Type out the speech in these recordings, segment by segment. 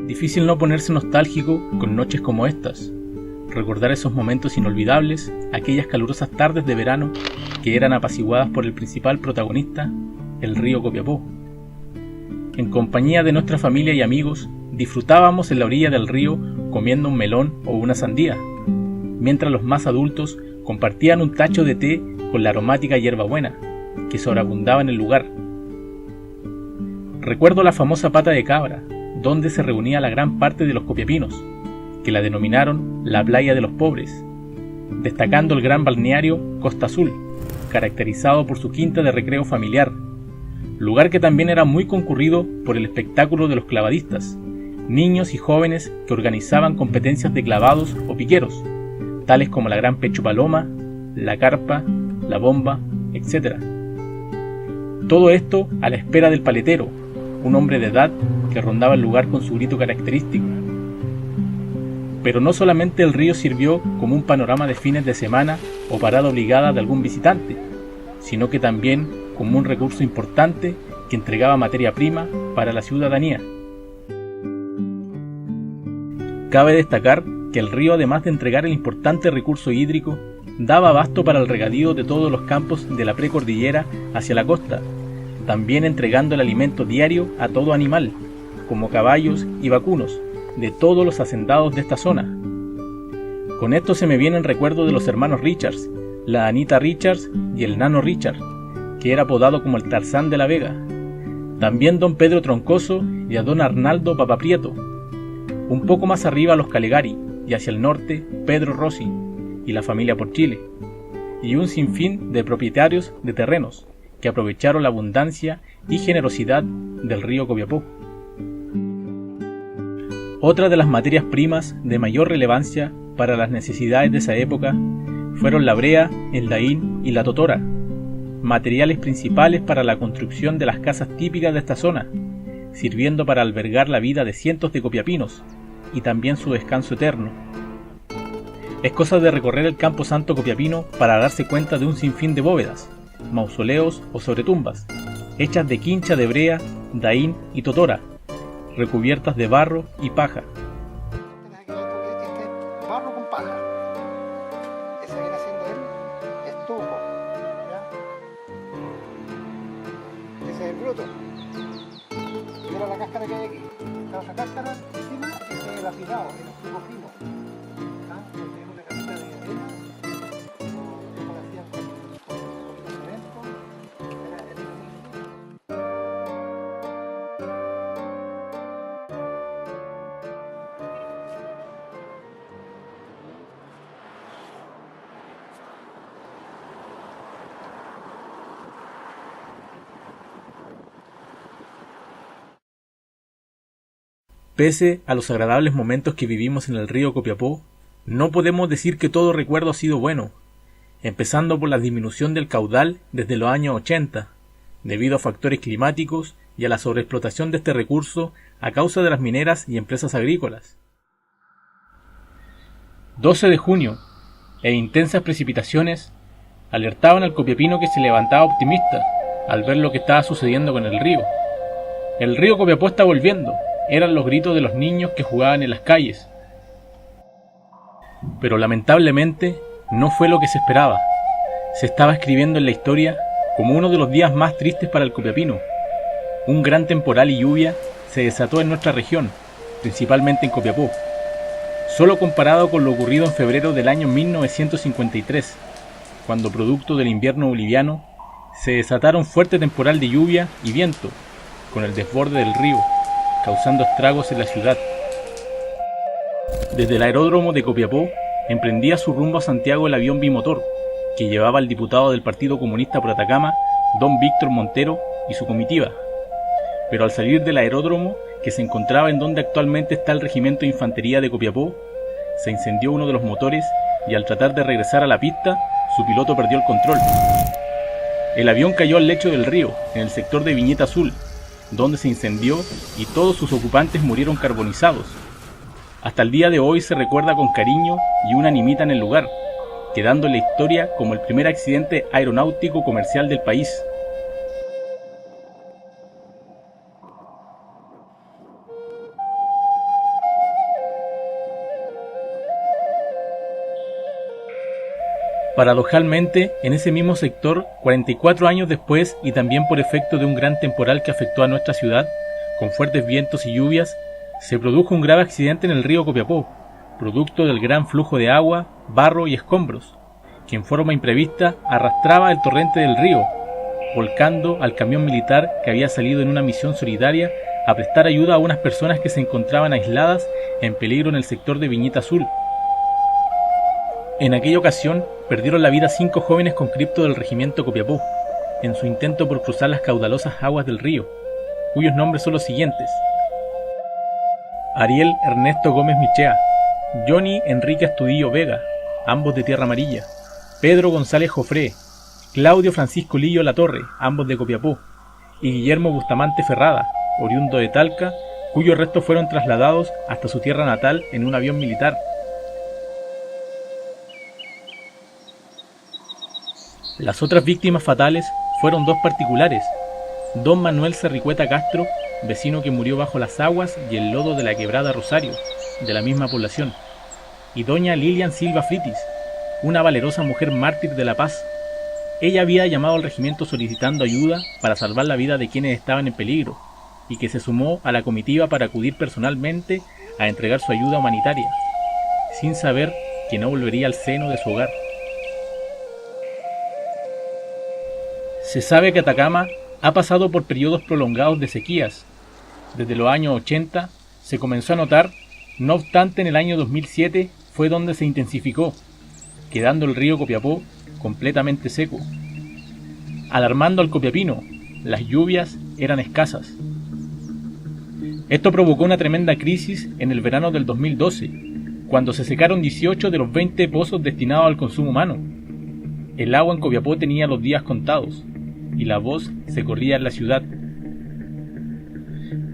Difícil no ponerse nostálgico con noches como estas, recordar esos momentos inolvidables, aquellas calurosas tardes de verano que eran apaciguadas por el principal protagonista, el río Copiapó. En compañía de nuestra familia y amigos, disfrutábamos en la orilla del río comiendo un melón o una sandía, mientras los más adultos compartían un tacho de té con la aromática hierbabuena, que sobreabundaba en el lugar. Recuerdo la famosa pata de cabra, donde se reunía la gran parte de los copiapinos, que la denominaron la playa de los pobres, destacando el gran balneario Costa Azul, caracterizado por su quinta de recreo familiar, lugar que también era muy concurrido por el espectáculo de los clavadistas, niños y jóvenes que organizaban competencias de clavados o piqueros, tales como la gran pecho paloma, la carpa, la bomba, etc. Todo esto a la espera del paletero, un hombre de edad que rondaba el lugar con su grito característico. Pero no solamente el río sirvió como un panorama de fines de semana o parada obligada de algún visitante, sino que también como un recurso importante que entregaba materia prima para la ciudadanía. Cabe destacar que el río, además de entregar el importante recurso hídrico, daba abasto para el regadío de todos los campos de la precordillera hacia la costa, también entregando el alimento diario a todo animal, como caballos y vacunos, de todos los hacendados de esta zona. Con esto se me viene el recuerdo de los hermanos Richards, la Anita Richards y el Nano Richard, que era apodado como el Tarzán de la Vega, también don Pedro Troncoso y a don Arnaldo Papaprieto, un poco más arriba los Calegari y hacia el norte Pedro Rossi y la familia Porchile, y un sinfín de propietarios de terrenos que aprovecharon la abundancia y generosidad del río Copiapó. Otra de las materias primas de mayor relevancia para las necesidades de esa época fueron la brea, el daín y la totora, materiales principales para la construcción de las casas típicas de esta zona, sirviendo para albergar la vida de cientos de copiapinos y también su descanso eterno. Es cosa de recorrer el Campo Santo copiapino para darse cuenta de un sinfín de bóvedas, mausoleos o sobretumbas, hechas de quincha de brea, daín y totora, recubiertas de barro y paja. Barro con paja. Ese viene siendo el estuco, ¿ya? Ese es el bruto. Mira la cáscara que hay aquí. Esta otra cáscara encima, ese es el afilado, el estuco fino. ¿Ah? Tenemos una casita de arena, como lo hacían con cemento. Era el mismo. Pese a los agradables momentos que vivimos en el río Copiapó, no podemos decir que todo recuerdo ha sido bueno, empezando por la disminución del caudal desde los años 80, debido a factores climáticos y a la sobreexplotación de este recurso a causa de las mineras y empresas agrícolas. 12 de junio e intensas precipitaciones alertaban al copiapino que se levantaba optimista al ver lo que estaba sucediendo con el río. El río Copiapó está volviendo, eran los gritos de los niños que jugaban en las calles. Pero lamentablemente no fue lo que se esperaba. Se estaba escribiendo en la historia como uno de los días más tristes para el copiapino. Un gran temporal y lluvia se desató en nuestra región, principalmente en Copiapó. solo comparado con lo ocurrido en febrero del año 1953, cuando producto del invierno boliviano se desataron fuerte temporal de lluvia y viento, con el desborde del río, causando estragos en la ciudad. Desde el aeródromo de Copiapó emprendía su rumbo a Santiago el avión bimotor, que llevaba al diputado del Partido Comunista por Atacama, don Víctor Montero, y su comitiva. Pero al salir del aeródromo, que se encontraba en donde actualmente está el Regimiento de Infantería de Copiapó, se incendió uno de los motores y al tratar de regresar a la pista, su piloto perdió el control. El avión cayó al lecho del río, en el sector de Viñeta Azul, donde se incendió y todos sus ocupantes murieron carbonizados. Hasta el día de hoy se recuerda con cariño y una animita en el lugar, quedando en la historia como el primer accidente aeronáutico comercial del país. Paradojalmente, en ese mismo sector, 44 años después y también por efecto de un gran temporal que afectó a nuestra ciudad, con fuertes vientos y lluvias, se produjo un grave accidente en el río Copiapó, producto del gran flujo de agua, barro y escombros, que en forma imprevista arrastraba el torrente del río, volcando al camión militar que había salido en una misión solidaria a prestar ayuda a unas personas que se encontraban aisladas en peligro en el sector de Viñeta Azul. En aquella ocasión perdieron la vida 5 jóvenes conscriptos del regimiento Copiapó, en su intento por cruzar las caudalosas aguas del río, cuyos nombres son los siguientes: Ariel Ernesto Gómez Michea, Johnny Enrique Astudillo Vega, ambos de Tierra Amarilla, Pedro González Jofré, Claudio Francisco Lillo Latorre, ambos de Copiapó, y Guillermo Bustamante Ferrada, oriundo de Talca, cuyos restos fueron trasladados hasta su tierra natal en un avión militar. Las otras víctimas fatales fueron 2 particulares: don Manuel Cerricueta Castro, vecino que murió bajo las aguas y el lodo de la quebrada Rosario, de la misma población, y doña Lilian Silva Fritis, una valerosa mujer mártir de La Paz. Ella había llamado al regimiento solicitando ayuda para salvar la vida de quienes estaban en peligro, y que se sumó a la comitiva para acudir personalmente a entregar su ayuda humanitaria, sin saber que no volvería al seno de su hogar. Se sabe que Atacama ha pasado por periodos prolongados de sequías. Desde los años 80 se comenzó a notar, no obstante en el año 2007 fue donde se intensificó, quedando el río Copiapó completamente seco. Alarmando al copiapino, las lluvias eran escasas. Esto provocó una tremenda crisis en el verano del 2012, cuando se secaron 18 de los 20 pozos destinados al consumo humano. El agua en Copiapó tenía los días contados, y la voz se corría en la ciudad.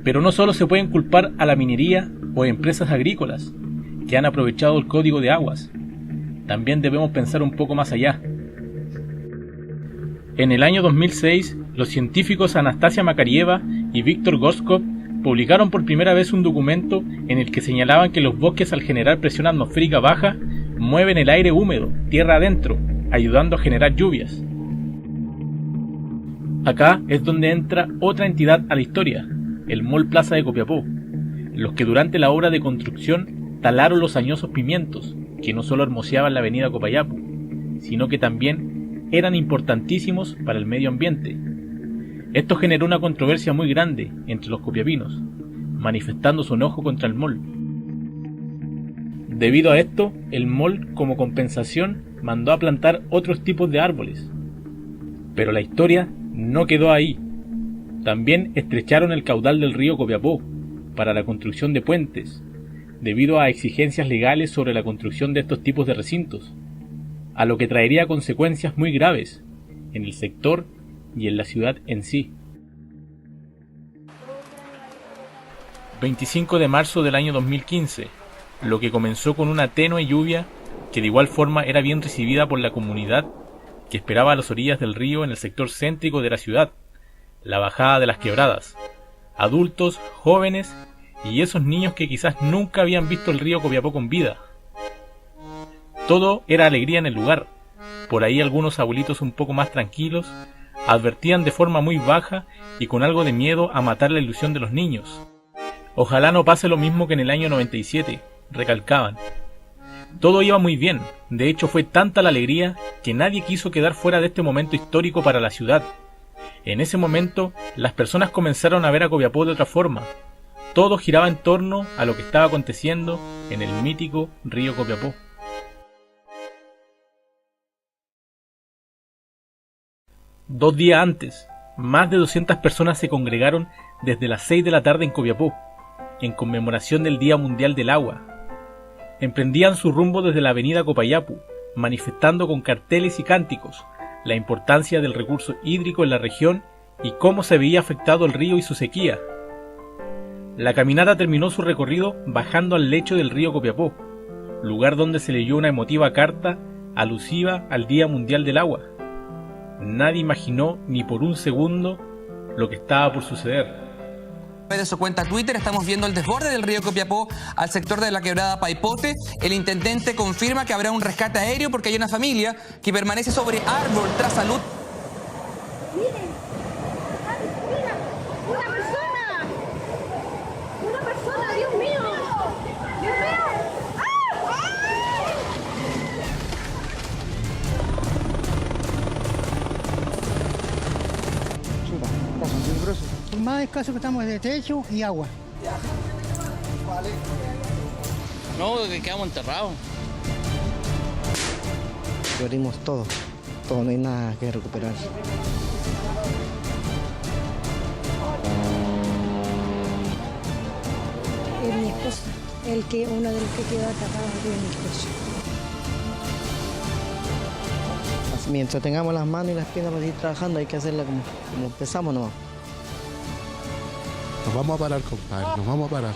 Pero no solo se pueden culpar a la minería o empresas agrícolas, que han aprovechado el código de aguas. También debemos pensar un poco más allá. En el año 2006, los científicos Anastasia Makarieva y Víctor Gorskov publicaron por primera vez un documento en el que señalaban que los bosques, al generar presión atmosférica baja, mueven el aire húmedo, tierra adentro, ayudando a generar lluvias. Acá es donde entra otra entidad a la historia, el Mall Plaza de Copiapó, los que durante la obra de construcción talaron los añosos pimientos, que no solo hermoseaban la avenida Copayapu, sino que también eran importantísimos para el medio ambiente. Esto generó una controversia muy grande entre los copiapinos, manifestando su enojo contra el mall. Debido a esto, el mall, como compensación, mandó a plantar otros tipos de árboles. Pero la historia no quedó ahí. También estrecharon el caudal del río Copiapó para la construcción de puentes, debido a exigencias legales sobre la construcción de estos tipos de recintos, a lo que traería consecuencias muy graves en el sector y en la ciudad en sí. 25 de marzo del año 2015, lo que comenzó con una tenue lluvia que de igual forma era bien recibida por la comunidad que esperaba a las orillas del río en el sector céntrico de la ciudad, la bajada de las quebradas, adultos, jóvenes y esos niños que quizás nunca habían visto el río Copiapó con vida. Todo era alegría en el lugar. Por ahí algunos abuelitos un poco más tranquilos advertían de forma muy baja y con algo de miedo a matar la ilusión de los niños. Ojalá no pase lo mismo que en el año 97, recalcaban. Todo iba muy bien, de hecho fue tanta la alegría que nadie quiso quedar fuera de este momento histórico para la ciudad. En ese momento, las personas comenzaron a ver a Copiapó de otra forma. Todo giraba en torno a lo que estaba aconteciendo en el mítico río Copiapó. Dos días antes, más de 200 personas se congregaron desde las 6 de la tarde en Copiapó, en conmemoración del Día Mundial del Agua. Emprendían su rumbo desde la avenida Copayapu, manifestando con carteles y cánticos la importancia del recurso hídrico en la región y cómo se veía afectado el río y su sequía. La caminata terminó su recorrido bajando al lecho del río Copiapó, lugar donde se leyó una emotiva carta alusiva al Día Mundial del Agua. Nadie imaginó ni por un segundo lo que estaba por suceder. De su cuenta Twitter estamos viendo el desborde del río Copiapó al sector de la quebrada Paipote. El intendente confirma que habrá un rescate aéreo porque hay una familia que permanece sobre árbol tras salud. Miren, mira, una persona, Dios mío, Dios mío. Chuta, está son bien gruesos. El más escaso que estamos es de techo y agua. No, que quedamos enterrados. Perdimos todo, no hay nada que recuperar. Es mi esposo, uno de los que quedó atrapado arriba en mi coche. Mientras tengamos las manos y las piernas para seguir trabajando, hay que hacerla como empezamos nomás. Nos vamos a parar, compadre, nos vamos a parar.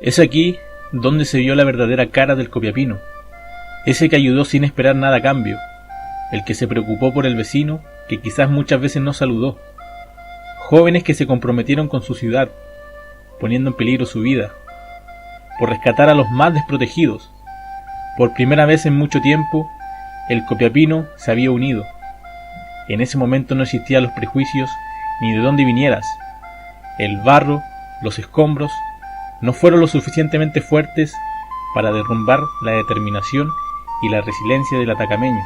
Es aquí donde se vio la verdadera cara del copiapino, ese que ayudó sin esperar nada a cambio, el que se preocupó por el vecino que quizás muchas veces no saludó, jóvenes que se comprometieron con su ciudad, poniendo en peligro su vida, por rescatar a los más desprotegidos. Por primera vez en mucho tiempo, el copiapino se había unido. En ese momento no existían los prejuicios ni de dónde vinieras. El barro, los escombros, no fueron lo suficientemente fuertes para derrumbar la determinación y la resiliencia del atacameño.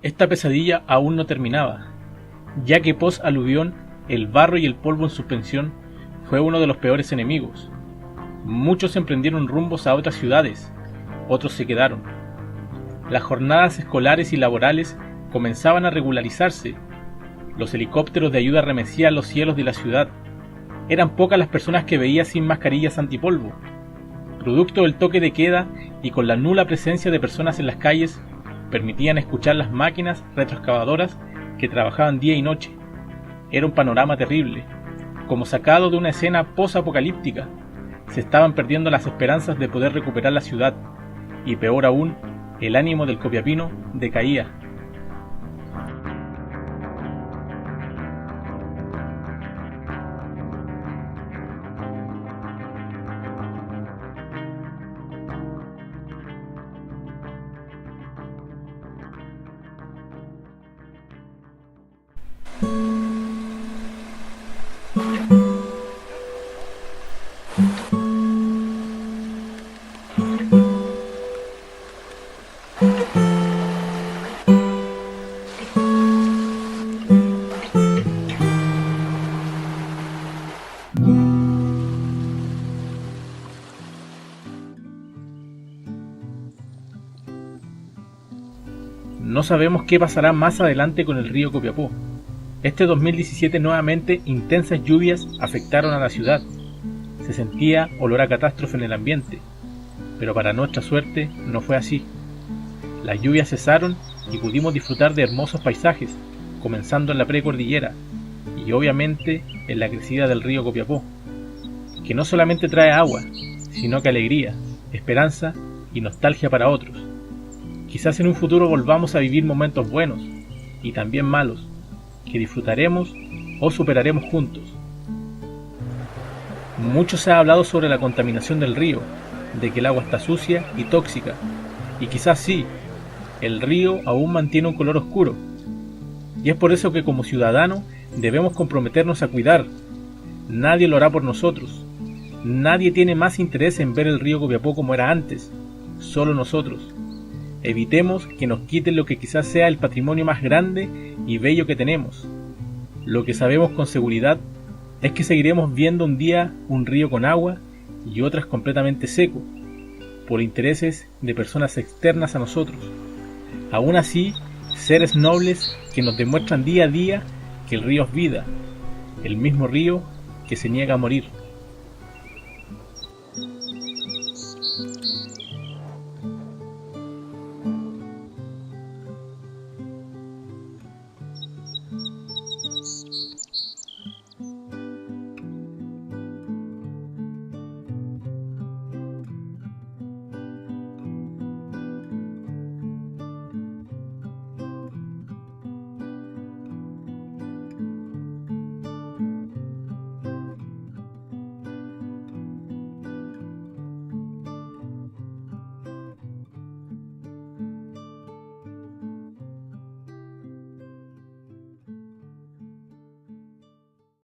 Esta pesadilla aún no terminaba, ya que post-aluvión el barro y el polvo en suspensión fue uno de los peores enemigos. Muchos emprendieron rumbos a otras ciudades, otros se quedaron. Las jornadas escolares y laborales comenzaban a regularizarse. Los helicópteros de ayuda remecían los cielos de la ciudad. Eran pocas las personas que veía sin mascarillas antipolvo. Producto del toque de queda y con la nula presencia de personas en las calles, permitían escuchar las máquinas retroexcavadoras que trabajaban día y noche. Era un panorama terrible, como sacado de una escena post-apocalíptica. Se estaban perdiendo las esperanzas de poder recuperar la ciudad, y peor aún, el ánimo del copiapino decaía. sabemos qué pasará más adelante con el río Copiapó. Este 2017 nuevamente intensas lluvias afectaron a la ciudad. Se sentía olor a catástrofe en el ambiente, pero para nuestra suerte no fue así. Las lluvias cesaron y pudimos disfrutar de hermosos paisajes, comenzando en la precordillera y obviamente en la crecida del río Copiapó, que no solamente trae agua, sino que alegría, esperanza y nostalgia para otros. Quizás en un futuro volvamos a vivir momentos buenos y también malos, que disfrutaremos o superaremos juntos. Mucho se ha hablado sobre la contaminación del río, de que el agua está sucia y tóxica, y quizás sí, el río aún mantiene un color oscuro, y es por eso que como ciudadanos debemos comprometernos a cuidar. Nadie lo hará por nosotros, nadie tiene más interés en ver el río Copiapó como era antes, solo nosotros. Evitemos que nos quiten lo que quizás sea el patrimonio más grande y bello que tenemos. Lo que sabemos con seguridad es que seguiremos viendo un día un río con agua y otras completamente seco, por intereses de personas externas a nosotros. Aún así, seres nobles que nos demuestran día a día que el río es vida, el mismo río que se niega a morir.